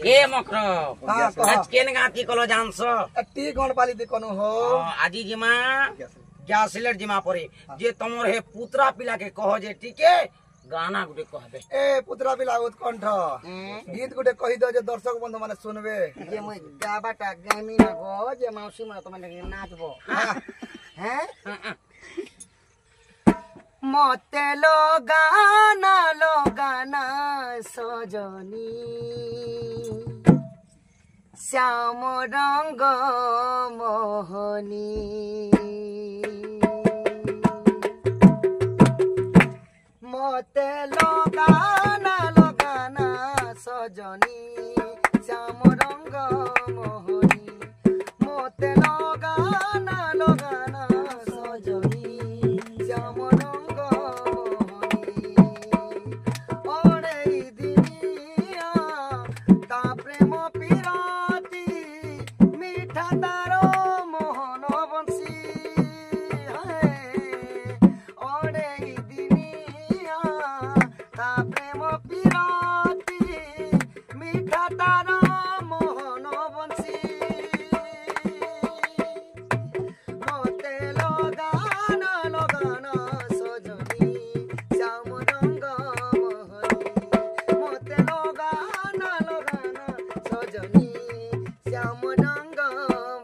ए मखरो आज केन गाती कलो जानसो टी गण पाली दे कोनो हो आजी जिमा गैस सिलेंडर जिमा परे जे तमर हे पुत्रा पिला के कहो जे ठीके गाना गुटे कहबे ए पुत्रा पिला उत्कंठ गीत गुटे कहि दो जे दर्शक बंधु माने सुनबे जे म गाबाटा गामी ना गो जे मौसी म त माने नाचबो हैं मते लो गाना सजनी श्याम रंग मोहनी मते लो गाना सजनी श्याम रंग मोहनी मते लो गाना सजनी श्याम रंग मोहनी ओरे दिनिया ता प्रेम पिराती मीठा तारो मोहन बंसी ओरे दिनिया ता प्रेम पिराती मीठा तारो मोहन बंसी मते लगाना सजनी श्याम रंग मोहनी मते लगाना सजनी श्याम रंग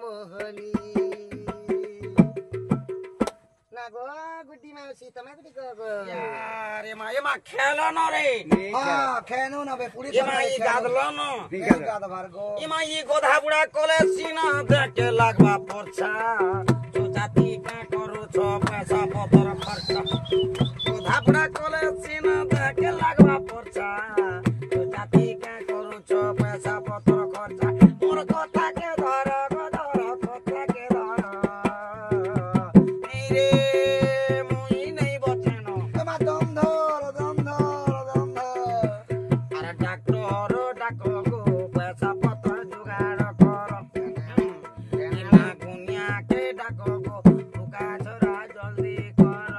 मोहनी ना गो गुड्डी माउसी तमे गुड्डी गो यार ए मा खेलो न रे हां खेनो न बे पूरी ए मा ई गादलो न गाद भार्गो ए मा ई गोधा बुढा कलेज सिना देखे लागबा पर्छा जो जाति का करू छ पैसा पतर खर्च गोधा बुढा कलेज सिना देखे लागबा पर्छा जो जाति का करू छ पैसा पतर खर्च मोर कथा के धर कथा के धर रे मुई नहीं बचेनो तमा दम धर अरे डाक्टर डाको गो पैसा पतर जुगाड़ कर इमा गुनिया के डाको गो लुका छोरा जल्दी कर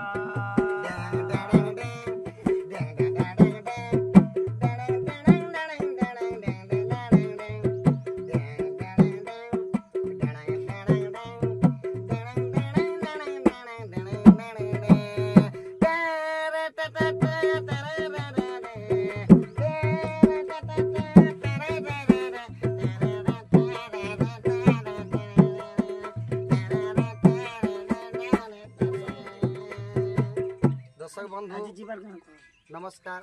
दर्शक बंधु नमस्कार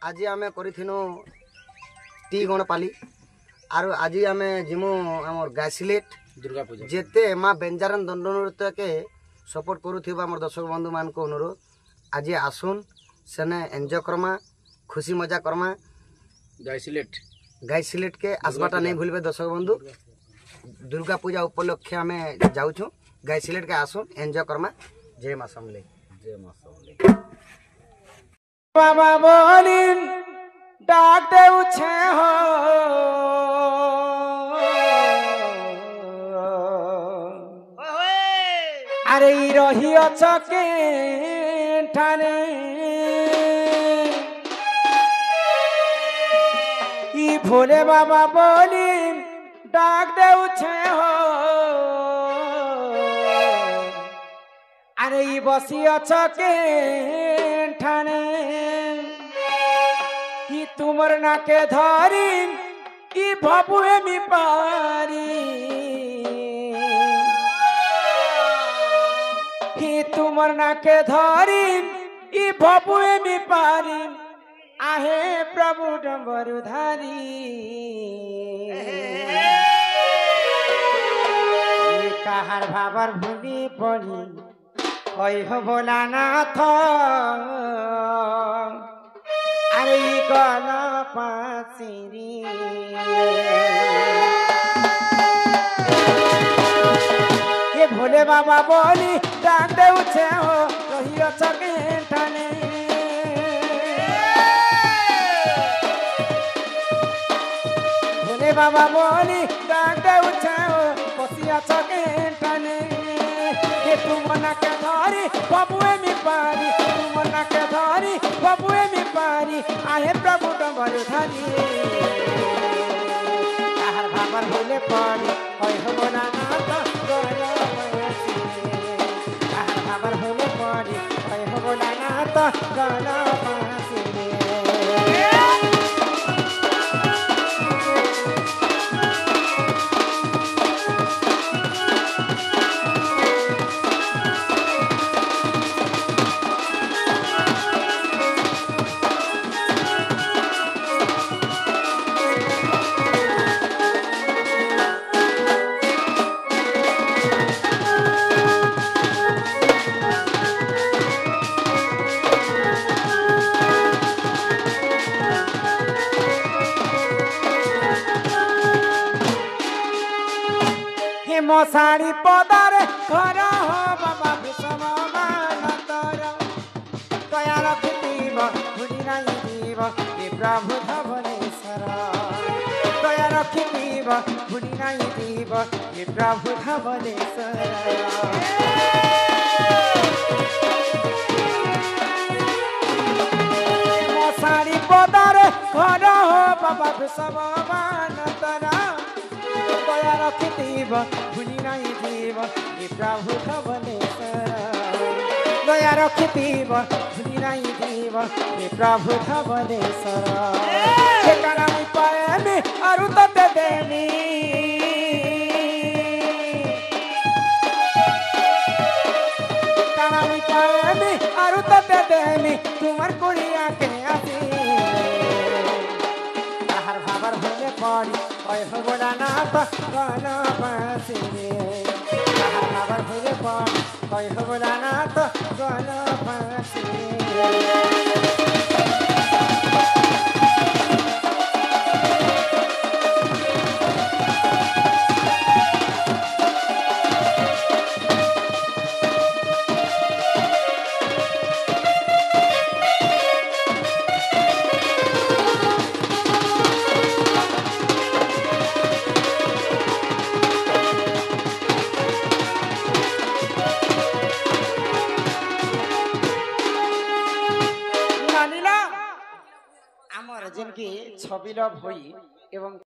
आज आम करिथिनो टी गणपाली आरो आज आम जिमु हमर गासिलेट दुर्गा पूजा जेते माँ बेंजारन दंड नृत्य के सपोर्ट करुथिबा हमर दर्शक बंधु मान को अनुरोध आज आसुन सेने एंजॉय करमा खुशी मजा करमा गाइसिलेट के आसबाटा नहीं भूलबे दर्शक बंधु दुर्गा पूजा उपलक्षे आम जाऊछु गाइसिलेट के आसुन एंजॉय करमा जय मां समले बाबा बोलिन डाक दे उछे हो अरे ई रही अचके ठाने ई भोले बाबा बोलिन डाक दे उछे हो अरे ई बसी अचके ठाने कि तुमर नाके धरी कि भबुए मी पारी कि तुमर नाके धरी कि भबुए मी पारी आहे प्रभु डंबरुधारी काहार भाबर भूली पड़ी ओय हो भोलानाथ अरे गल पासिरी ये भोले बाबा बोली डाक दे उछे हो रही अचके ठाने भोले बाबा बोली डाक दे उछे हो बसी अचके ठाने ये तुम নাকে ধরি বাবুয়ে মি পারি তুমর নাকে ধরি বাবুয়ে মি পারি আহে প্রভু ডম্বরু ধরি তাহার ভাবার হইলে পড়ি হয় হব না তো গল বাসি তাহার ভাবার হইলে পড়ি হয় হব না তো গল বাসি মশারি পদারে ঘর বাবা বিষম মানতর দয়া রখিব ভুলি নাই দিব এ প্রভু ধবলেশ্বর দয়া রখিব ভুলি নাই দিব এ প্রভু ধবলেশ্বর মশারি পদারে ঘর বাবা বিষম মানতর দয়া রখিব ভুলি নাই দিব এ প্রভু ধবলেশ্বর দয়া রখিব ভুলি নাই দিব এ প্রভু ধবলেশ্বর ঠিকানা মুই পাইমি আরু ততে দেমি ঠিকানা মুই পাইমি আরু ততে দেমি তোমার কুড়িয়াকে আসি তাহার ভাবার হলে পড়ি হয় হব না তো গল বাসি তাহার ভাবার হলে পড়ি হয় হব না তো গল বাসি ଆମର ଯେନ୍କି ଛବିଲ ଭୋଇ ଏବଂ